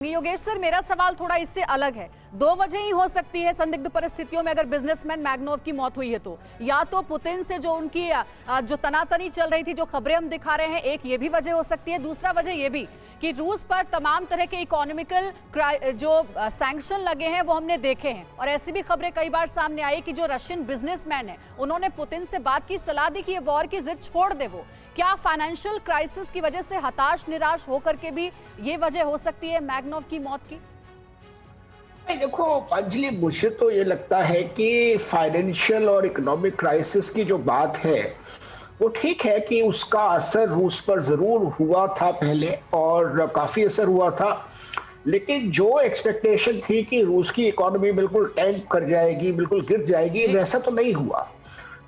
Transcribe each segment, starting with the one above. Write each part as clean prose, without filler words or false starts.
Yogesh sir, मेरा सवाल थोड़ा इससे अलग है। दो वजह ही हो सकती है संदिग्ध परिस्थितियों में अगर बिजनेसमैन मैग्नोव की मौत हुई है तो या तो पुतिन से जो उनकी जो तनातनी चल रही थी, जो खबरें हम दिखा रहे हैं, एक ये भी वजह हो सकती है। दूसरा वजह ये भी कि रूस पर तमाम तरह के इकोनॉमिकल जो सैंक्शन लगे हैं वो हमने देखे हैं, और ऐसी भी खबरें कई बार सामने आई कि जो रशियन बिजनेसमैन है उन्होंने पुतिन से बात की, सलाह दी कि ये वॉर की जिद छोड़ दे। वो क्या फाइनेंशियल क्राइसिस की वजह से हताश निराश होकर के भी ये वजह हो सकती है मैग्नोव की मौत की? देखो अंजलि, मुझे तो ये लगता है कि फाइनेंशियल और इकोनॉमिक क्राइसिस की जो बात है वो ठीक है कि उसका असर रूस पर जरूर हुआ था पहले, और काफी असर हुआ था। लेकिन जो एक्सपेक्टेशन थी कि रूस की इकोनॉमी बिल्कुल टैंक कर जाएगी, बिल्कुल गिर जाएगी, वैसा तो नहीं हुआ।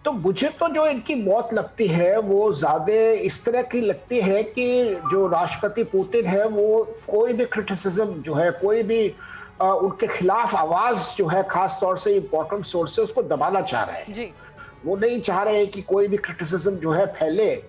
तो मुझे तो जो इनकी मौत लगती है वो ज्यादा इस तरह की लगती है कि जो राष्ट्रपति पुतिन है वो कोई भी क्रिटिसिज्म जो है, कोई भी उनके खिलाफ आवाज जो है, खास तौर से इंपॉर्टेंट सोर्स से, उसको दबाना चाह रहे हैं। जी। वो नहीं चाह रहे हैं कि कोई भी क्रिटिसिज्म जो है फैले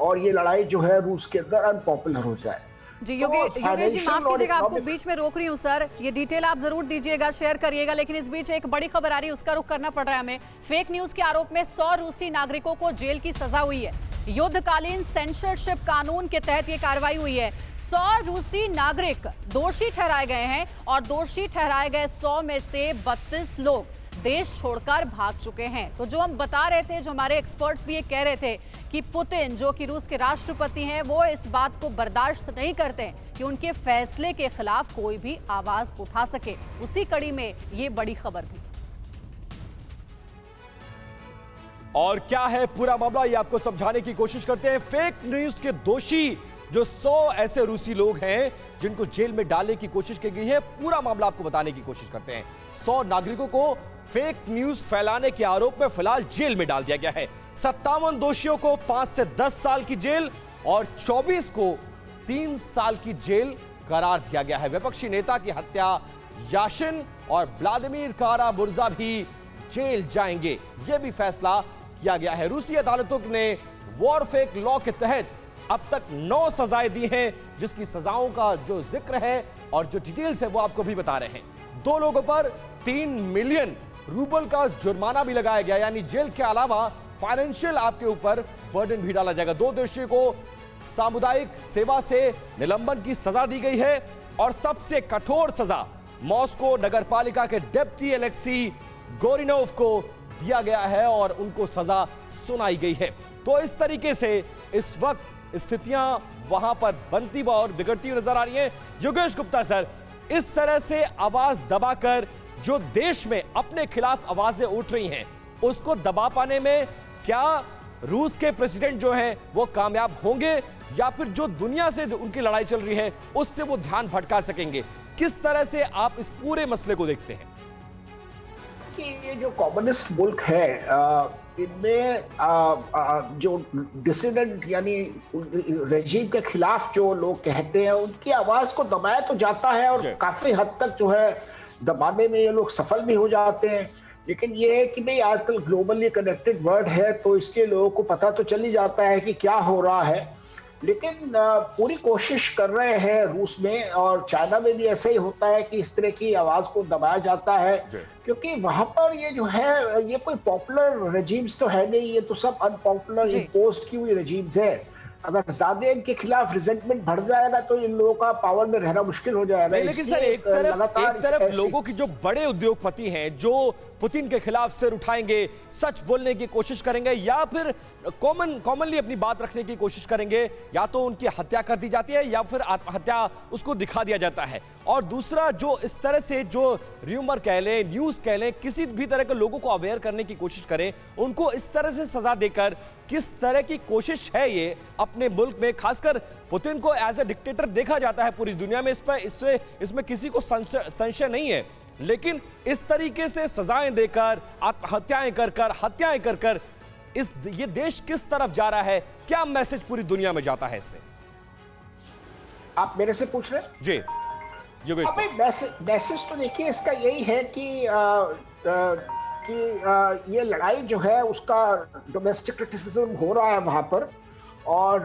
और ये लड़ाई जो है रूस के अंदर अनपॉपुलर हो जाए। जी योगेश जी, माफ कीजिएगा, आपको बीच में रोक रही हूँ सर, ये डिटेल आप जरूर दीजिएगा, शेयर करिएगा, लेकिन इस बीच एक बड़ी खबर आ रही है, उसका रुख करना पड़ रहा है हमें। फेक न्यूज के आरोप में 100 रूसी नागरिकों को जेल की सजा हुई है। युद्धकालीन सेंसरशिप कानून के तहत ये कार्रवाई हुई है। 100 रूसी नागरिक दोषी ठहराए गए हैं, और दोषी ठहराए गए 100 में से 32 लोग देश छोड़कर भाग चुके हैं। तो जो हम बता रहे थे, जो हमारे एक्सपर्ट्स भी ये कह रहे थे कि पुतिन जो कि रूस के राष्ट्रपति हैं, वो इस बात को बर्दाश्त नहीं करते कि उनके फैसले के खिलाफ कोई भी आवाज उठा सके। उसी कड़ी में ये बड़ी खबर भी। और क्या है पूरा मामला, ये आपको समझाने की कोशिश करते हैं। फेक न्यूज के दोषी जो 100 ऐसे रूसी लोग हैं जिनको जेल में डालने की कोशिश की गई है, पूरा मामला आपको बताने की कोशिश करते हैं। 100 नागरिकों को फेक न्यूज फैलाने के आरोप में फिलहाल जेल में डाल दिया गया है। 57 दोषियों को 5 से 10 साल की जेल और 24 को 3 साल की जेल करार दिया गया है। विपक्षी नेता की हत्या याशिन और व्लादिमीर कारा-मुर्जा भी जेल जाएंगे, यह भी फैसला किया गया है। रूसी अदालतों ने वॉर फेक लॉ के तहत अब तक 9 सजाएं दी हैं, जिसकी सजाओं का जो जिक्र है और जो डिटेल्स है वो आपको भी बता रहे हैं। 2 लोगों पर 3 मिलियन रूबल का जुर्माना भी लगाया गया, यानी जेल के अलावा फाइनेंशियल आपके ऊपर बर्डन भी डाला जाएगा। 2 दोषियों को सामुदायिक सेवा से निलंबन की सजा दी गई है, और सबसे कठोर सजा मॉस्को नगरपालिका के डेप्टी एलेक्सी गोरिनोव को दिया गया है और उनको सजा सुनाई गई है। तो इस तरीके से इस वक्त स्थितियां वहां पर बनती और बिगड़ती नजर आ रही हैं। योगेश गुप्ता सर, इस तरह से आवाज दबाकर जो देश में अपने खिलाफ आवाजें उठ रही हैं, उसको दबा पाने में क्या रूस के प्रेसिडेंट जो हैं वो कामयाब होंगे, या फिर जो दुनिया से उनकी लड़ाई चल रही है उससे वो ध्यान भटका सकेंगे? किस तरह से आप इस पूरे मसले को देखते हैं? कि ये जो कम्युनिस्ट मुल्क है, इनमें जो डिसिडेंट यानी रेजीम के खिलाफ जो लोग कहते हैं, उनकी आवाज को दबाया तो जाता है, और काफी हद तक जो है दबाने में ये लोग सफल भी हो जाते हैं। लेकिन ये है कि भाई आजकल ग्लोबली कनेक्टेड वर्ल्ड है, तो इसके लोगों को पता तो चल ही जाता है कि क्या हो रहा है। लेकिन पूरी कोशिश कर रहे हैं रूस में, और चाइना में भी ऐसा ही होता है कि इस तरह की आवाज को दबाया जाता है, क्योंकि वहां पर ये जो है, ये कोई पॉपुलर रेजिम्स तो है नहीं, ये तो सब अनपॉपुलर इम्पोज्ड की हुई रेजिम्स है। अगर ज्यादा इनके खिलाफ रिजेंटमेंट बढ़ जाएगा तो इन लोगों का पावर में रहना मुश्किल हो जाएगा। लेकिन सर, एक तरफ लोगों की जो बड़े उद्योगपति हैं जो पुतिन के खिलाफ सिर उठाएंगे, सच बोलने की कोशिश करेंगे, या फिर कॉमनली अपनी बात रखने की कोशिश करेंगे, या तो उनकी हत्या कर दी जाती है या फिर आत्महत्या उसको दिखा दिया जाता है। और दूसरा, जो इस तरह से जो र्यूमर कह लें, न्यूज कह लें, किसी भी तरह के लोगों को अवेयर करने की कोशिश करें, उनको इस तरह से सजा देकर किस तरह की कोशिश है ये अपने मुल्क में? खासकर पुतिन को एज ए डिक्टेटर देखा जाता है पूरी दुनिया में, इसमें किसी को संशय नहीं है। लेकिन इस तरीके से सजाएं देकर, आत्महत्याएं हत्याएं कर ये देश किस तरफ जा रहा है? क्या मैसेज पूरी दुनिया में जाता है इससे? आप मेरे से पूछ रहे हैं? जी योगेश, मैसेज तो देखिए इसका यही है कि ये लड़ाई जो है उसका डोमेस्टिक क्रिटिसिज्म हो रहा है वहां पर, और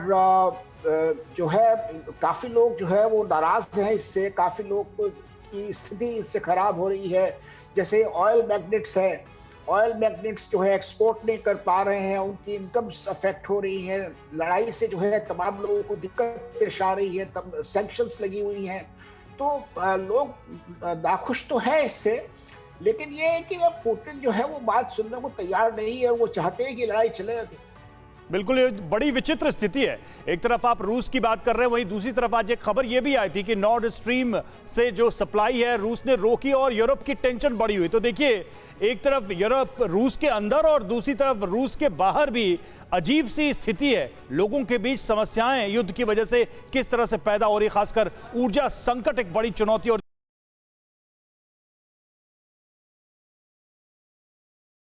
जो है काफी लोग जो है वो नाराज हैं इससे, काफी लोग की स्थिति इससे खराब हो रही है। जैसे ऑयल मैग्नेट्स है, ऑयल मैग्नेट्स जो है एक्सपोर्ट नहीं कर पा रहे हैं, उनकी इनकम्स अफेक्ट हो रही हैं। लड़ाई से जो है तमाम लोगों को दिक्कत पेश आ रही है, तब सैंक्शंस लगी हुई हैं, तो लोग नाखुश तो है इससे, लेकिन ये है कि पुतिन जो है वो बात सुनने को तैयार नहीं है। वो चाहते हैं कि लड़ाई चले अभी। बिल्कुल, ये बड़ी विचित्र स्थिति है। एक तरफ आप रूस की बात कर रहे हैं, वहीं दूसरी तरफ आज एक खबर ये भी आई थी कि नॉर्ड स्ट्रीम से जो सप्लाई है रूस ने रोकी और यूरोप की टेंशन बढ़ी हुई। तो देखिए, एक तरफ यूरोप रूस के अंदर और दूसरी तरफ रूस के बाहर भी अजीब सी स्थिति है। लोगों के बीच समस्याएं युद्ध की वजह से किस तरह से पैदा हो रही, खासकर ऊर्जा संकट एक बड़ी चुनौती। और